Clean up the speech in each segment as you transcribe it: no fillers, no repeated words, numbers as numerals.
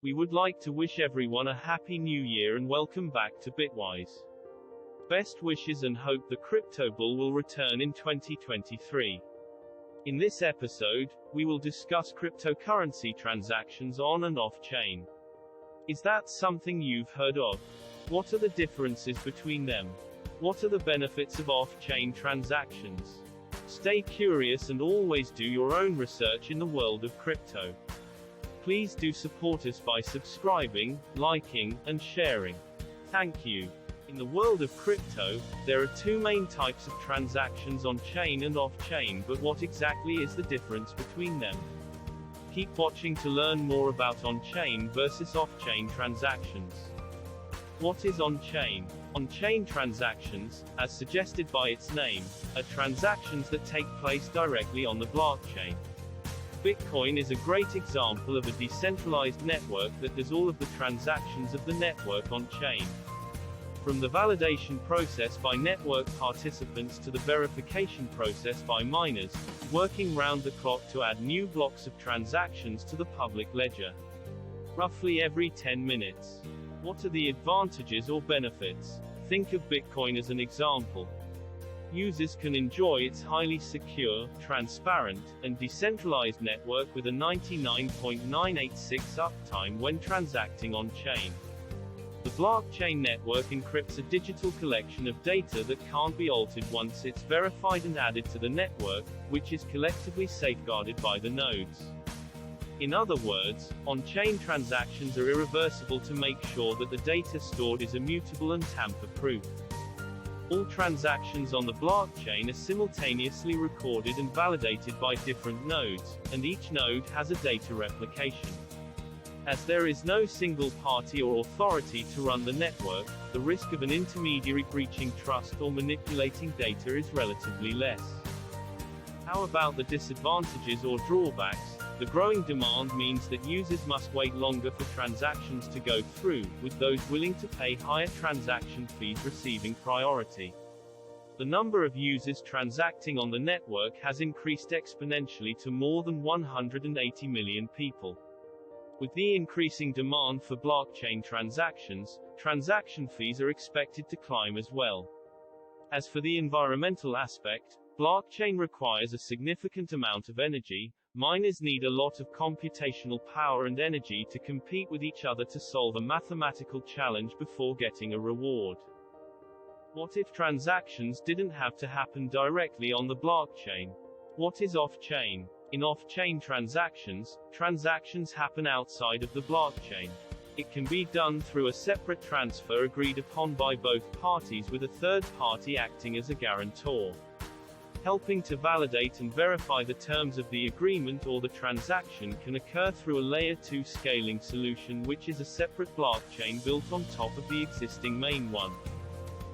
We would like to wish everyone a happy new year and welcome back to BitWise. Best wishes and hope the crypto bull will return in 2023. In this episode, we will discuss cryptocurrency transactions on and off-chain. Is that something you've heard of? What are the differences between them? What are the benefits of off-chain transactions? Stay curious and always do your own research in the world of crypto. Please do support us by subscribing, liking, and sharing. Thank you. In the world of crypto, there are two main types of transactions on-chain and off-chain, but what exactly is the difference between them? Keep watching to learn more about on-chain versus off-chain transactions. What is on-chain? On-chain transactions, as suggested by its name, are transactions that take place directly on the blockchain. Bitcoin is a great example of a decentralized network that does all of the transactions of the network on-chain. From the validation process by network participants to the verification process by miners, working round the clock to add new blocks of transactions to the public ledger. Roughly every 10 minutes. What are the advantages or benefits? Think of Bitcoin as an example. Users can enjoy its highly secure, transparent, and decentralized network with a 99.986 uptime when transacting on-chain. The blockchain network encrypts a digital collection of data that can't be altered once it's verified and added to the network, which is collectively safeguarded by the nodes. In other words, on-chain transactions are irreversible to make sure that the data stored is immutable and tamper-proof. All transactions on the blockchain are simultaneously recorded and validated by different nodes, and each node has a data replication. As there is no single party or authority to run the network, the risk of an intermediary breaching trust or manipulating data is relatively less. How about the disadvantages or drawbacks? The growing demand means that users must wait longer for transactions to go through, with those willing to pay higher transaction fees receiving priority. The number of users transacting on the network has increased exponentially to more than 180 million people. With the increasing demand for blockchain transactions, transaction fees are expected to climb as well. As for the environmental aspect, blockchain requires a significant amount of energy. Miners need a lot of computational power and energy to compete with each other to solve a mathematical challenge before getting a reward. What if transactions didn't have to happen directly on the blockchain? What is off-chain? In off-chain transactions, transactions happen outside of the blockchain. It can be done through a separate transfer agreed upon by both parties with a third party acting as a guarantor. Helping to validate and verify the terms of the agreement or the transaction can occur through a Layer 2 scaling solution, which is a separate blockchain built on top of the existing main one.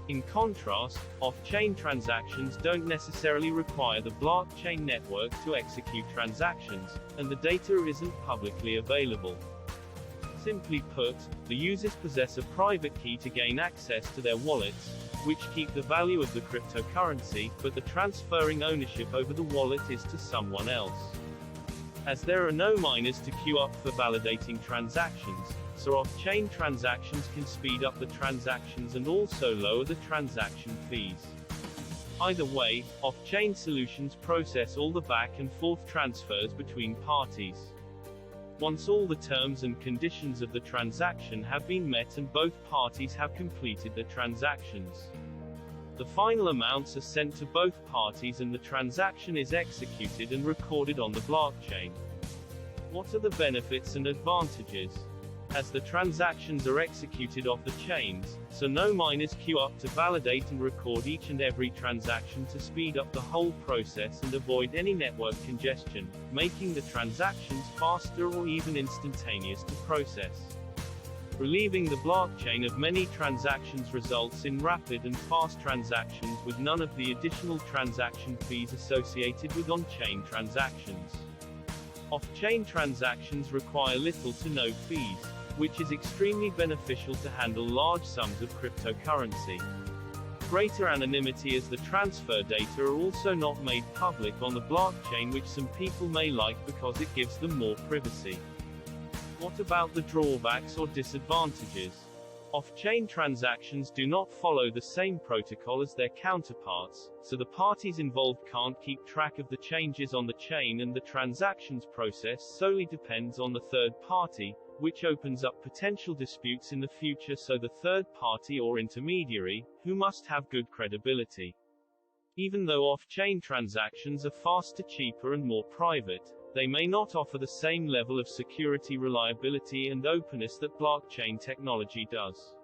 In contrast, off-chain transactions don't necessarily require the blockchain network to execute transactions, and the data isn't publicly available. Simply put, the users possess a private key to gain access to their wallets, which keep the value of the cryptocurrency, but the transferring ownership over the wallet is to someone else. As there are no miners to queue up for validating transactions, so off-chain transactions can speed up the transactions and also lower the transaction fees. Either way, off-chain solutions process all the back and forth transfers between parties. Once all the terms and conditions of the transaction have been met and both parties have completed the transactions, the final amounts are sent to both parties and the transaction is executed and recorded on the blockchain. What are the benefits and advantages? As the transactions are executed off the chains, so no miners queue up to validate and record each and every transaction to speed up the whole process and avoid any network congestion, making the transactions faster or even instantaneous to process. Relieving the blockchain of many transactions results in rapid and fast transactions with none of the additional transaction fees associated with on-chain transactions. Off-chain transactions require little to no fees, which is extremely beneficial to handle large sums of cryptocurrency. Greater anonymity as the transfer data are also not made public on the blockchain, which some people may like because it gives them more privacy. What about the drawbacks or disadvantages? Off-chain transactions do not follow the same protocol as their counterparts, so the parties involved can't keep track of the changes on the chain, and the transactions process solely depends on the third party, which opens up potential disputes in the future. So the third party or intermediary, who must have good credibility. Even though off-chain transactions are faster, cheaper and more private, they may not offer the same level of security, reliability and openness that blockchain technology does.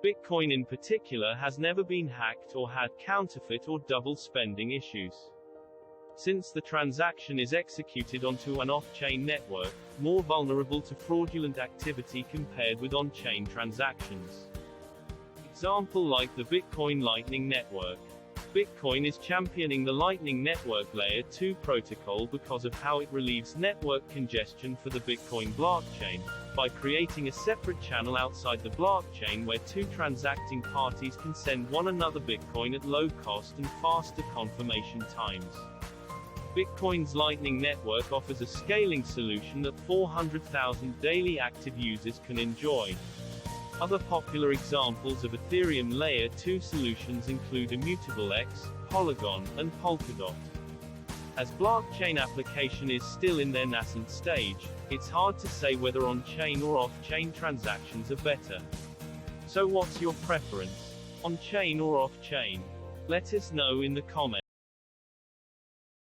Bitcoin in particular has never been hacked or had counterfeit or double spending issues. Since the transaction is executed onto an off-chain network, more vulnerable to fraudulent activity compared with on-chain transactions. Example like the Bitcoin Lightning Network. Bitcoin is championing the Lightning Network Layer 2 protocol because of how it relieves network congestion for the Bitcoin blockchain, by creating a separate channel outside the blockchain where two transacting parties can send one another Bitcoin at low cost and faster confirmation times. Bitcoin's Lightning Network offers a scaling solution that 400,000 daily active users can enjoy. Other popular examples of Ethereum Layer 2 solutions include Immutable X, Polygon, and Polkadot. As blockchain application is still in their nascent stage, it's hard to say whether on-chain or off-chain transactions are better. So what's your preference? On-chain or off-chain? Let us know in the comments.